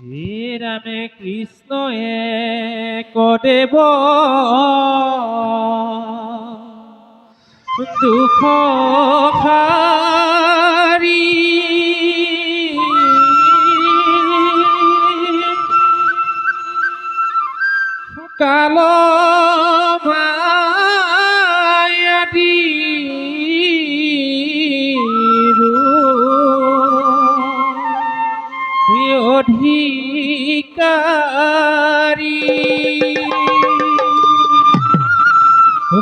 হে রামে কৃষ্ণ এক দেব দুঃখ হারি কাল মায়াদি অধিকারী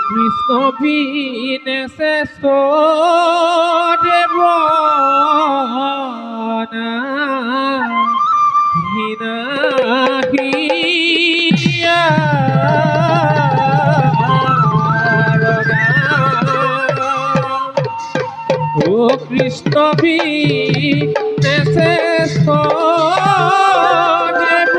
কৃষ্ণ বিনে শ্রেষ্ঠ দেব হিনাহিয়া ও কৃষ্ণ বিনে শ্রেষ্ঠ দেব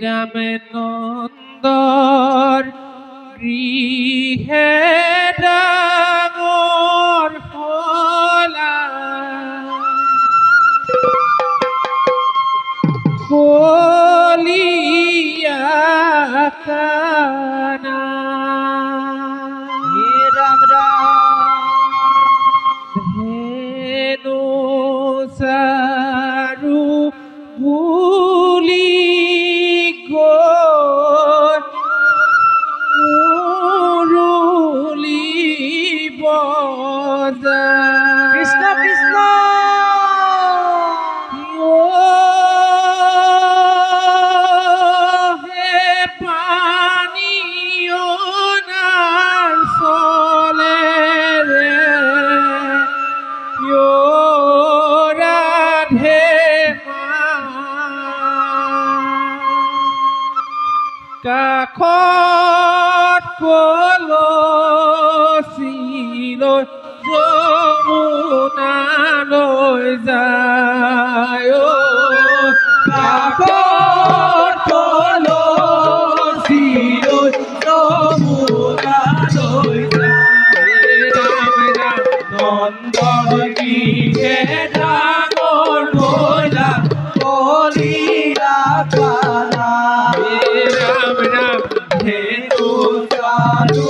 রামে নন্দর গৃহে ডাঙর হলা বলিয়া কানা রাম রাম ধেনু সারু ভুলি মুরলি বজা কৃষ্ণ কৃষ্ণ হে পানিও নার চলে রে রাধে কাষত কলচীলৈ যমুনালৈ যায় কাষত কলচীলৈ যমুনালৈ যায়। ৰাম ৰাম নন্দৰ গৃহে ডাঙৰ হলা বলিয়া কানা ৰাম ৰাম ধেনু চাৰু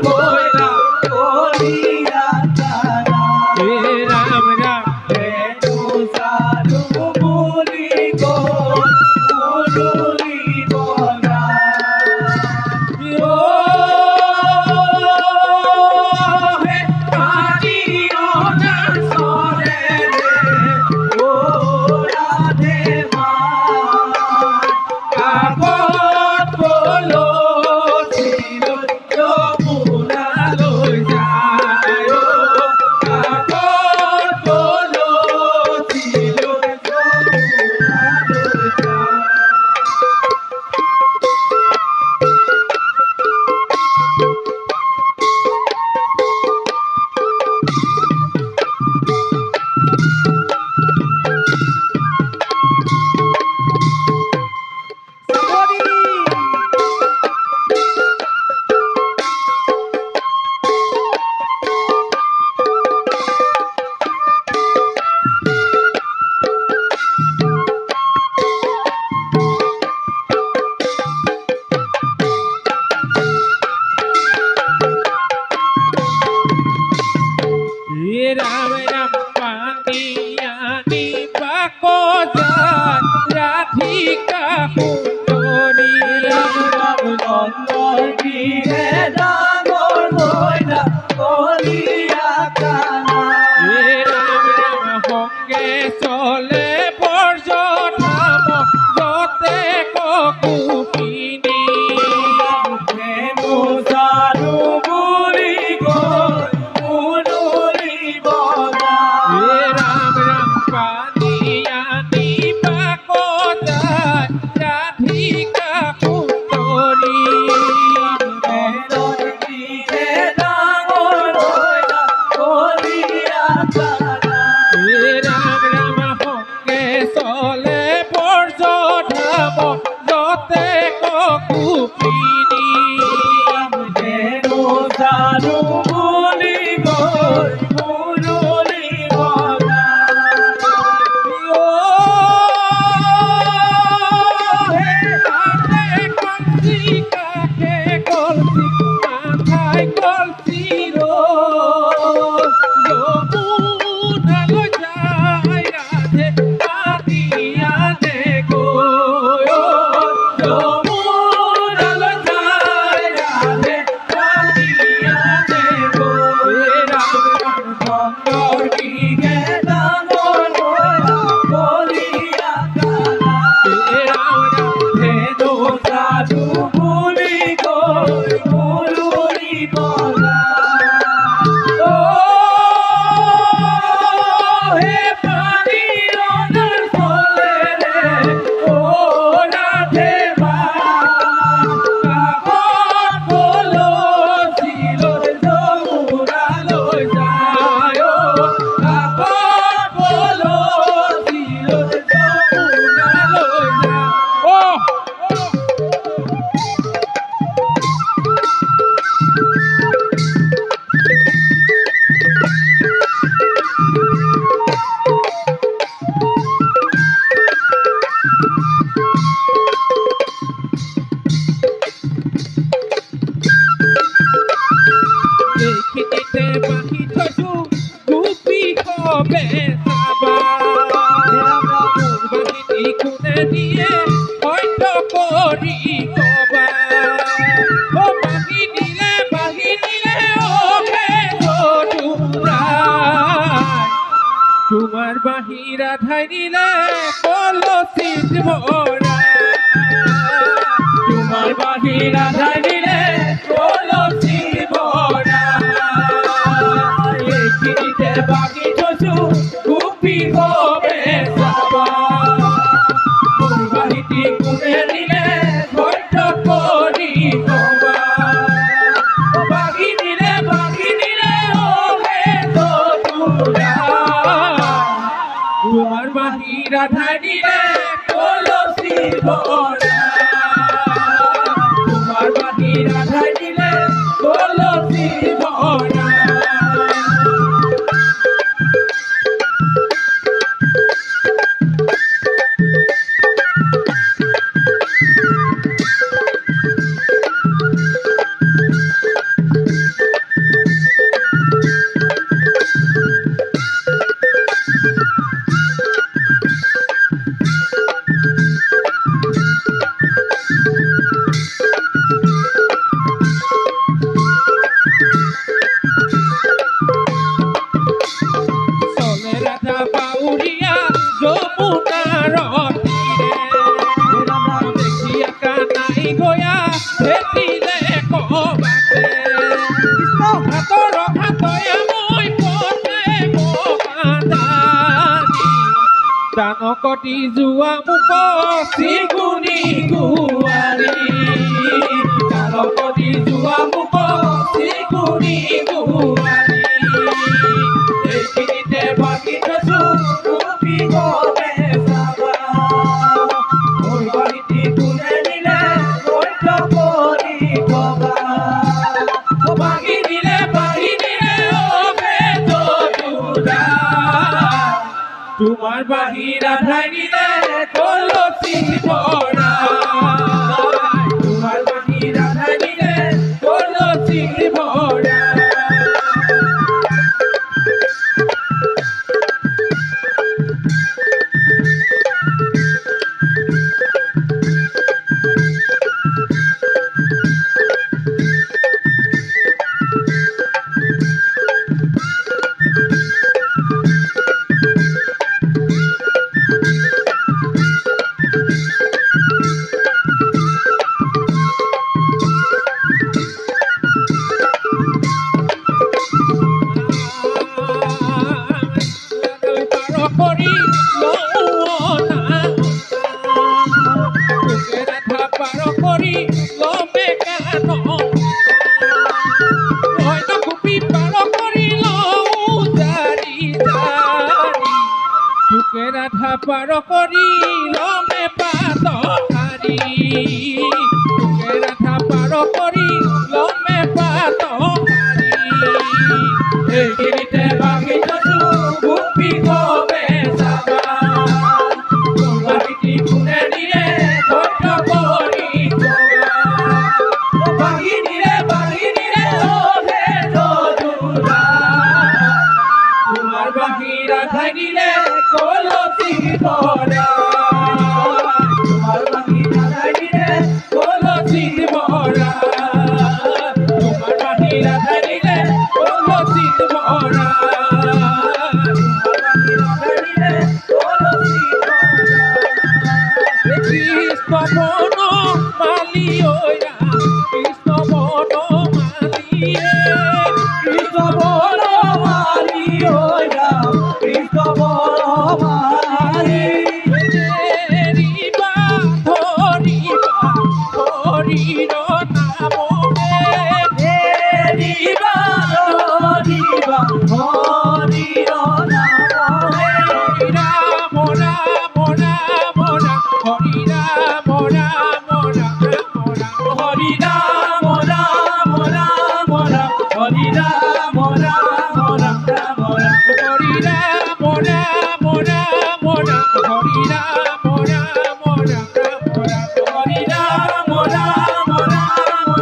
হইলা বলিয়া তারা হে রাম রাম হেনু সাধু বলি গো মুরলি বলা ও হে কানিও না সরে রে ও রাধে মা আপন বলো ছিল যমুনা লই যায় ও আপন বলো ছিল যমুনা লই যায় হে রাম রাম পানিয়ানি পাকো জান রাধিকা কুন্তরী রাম রাম নন্দন গিরে ডাঙর হইলা বলিয়া কানা হে রাম রাম সঙ্গে চলে বর্জন নাম যতে কুপিনী হেনু সাধু বলি গো মুরলি বলা হে রাম রাম পানিয়ানি পাকো জান রাধিকা কুন্তরী নন্দন গিরে ডাঙর হইলা বলিয়া কানা হে রাম রাম সঙ্গে চলে বর্জন নাম যতে কুপিনী হেনু সাধু বলি গো মুরলি বলা ও হে কাকে কলসি কাকে কলসি মাথায় কলসি রো যমুনা লই যায় রাধে পানিয়া দে গো যমুনা লই যায় রাধে পানিয়া দেবো হে রাম রাম নন্দর গিরে ডাঙর হইলা বলিয়া কানা হে রাম রাম হেনু সাধু বলি গো মুরলি বলা ও হে পানি রনার ফলে রে ও রাধে মা কাকন বলো ছিল যমুনা লই যায় ও কাকন বলো ছিল যমুনা লই যায় ও দেখিতে বাকি থসু গুপি হবে সাবা বাহিনী কোনে নিয়ে হয়তো করি কবা ও বাহিনীলে ও হে তোমার বাহিরা ধাই নিলে কলসিত ভরা তোমার বাহিরা জানিলে কলসি ভরা এখিনিতে বাকি ছসু গুপি হবে সাবা বাহিটি কুনে নিলে ঘট করি কবা বাকি নিলে ও হে তো তুরা তোমার বাহিরা ধাই নিলে কলসি ভরা তোমার বাহিরা জানিলে কলসি ভরা কনকটি যোৱা মুখ চিকুনি গুৱাৰী কালকতি যোৱা মুখ চিকুনি গুৱাৰী এইখিনিতে বাকী থৈছো তুমি গমে চাবা মোৰ বাৰীটি কোনে নিলে ধৈৰ্য কৰি থবা বাগি দিলে অ বেজোৰা তোমাৰ বাহিৰা ধাৰিলে কলচি ভৰা তোমাৰ বাহিৰা ধাৰিলে কলচি ভৰা কৰি তোকে ৰাধা পাৰ কৰি লমে কান হয়তো কুপি পাৰ কৰি লওঁ জাৰি জাৰি তোকে ৰাধা পাৰ কৰি লমে পাত হাৰি তোকে ৰাধা পাৰ কৰি লমে পাত হাৰি এইখিনিতে বাগি থৈছো গোপী গমে চাবা মোৰ বাৰীটি কোনে নিলে ধৈৰ্য কৰি থবা বাগি দিলে অ বেজোৰা তোমাৰ বাহিৰা ধাৰিলে কলচি ভৰা তোমাৰ বাহিৰা ধাৰিলে কলচি ভৰা তোমার বাহিরা ধারিলে কলসি ভরা কৃষ্ণ বন মালি ওরা কৃষ্ণ বন মালিয়ে কৃষ্ণ বল মারি ওরা কৃষ্ণ বল মারি ধরিবা হরির নামে দিবা দিবা হরির নামে রাম রাম রাম রাম হরি রাম রাম রাম রাম হরি রাম রাম রাম রাম হরি রাম রাম রাম রাম রাম হরি রাম রাম রাম রাম হরি রাম রাম রাম রাম হরি রাম রাম রাম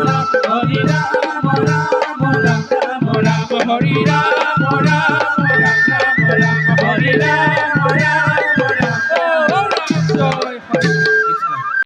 রাম হরি রাম রাম রাম রাম রাম হরি রাম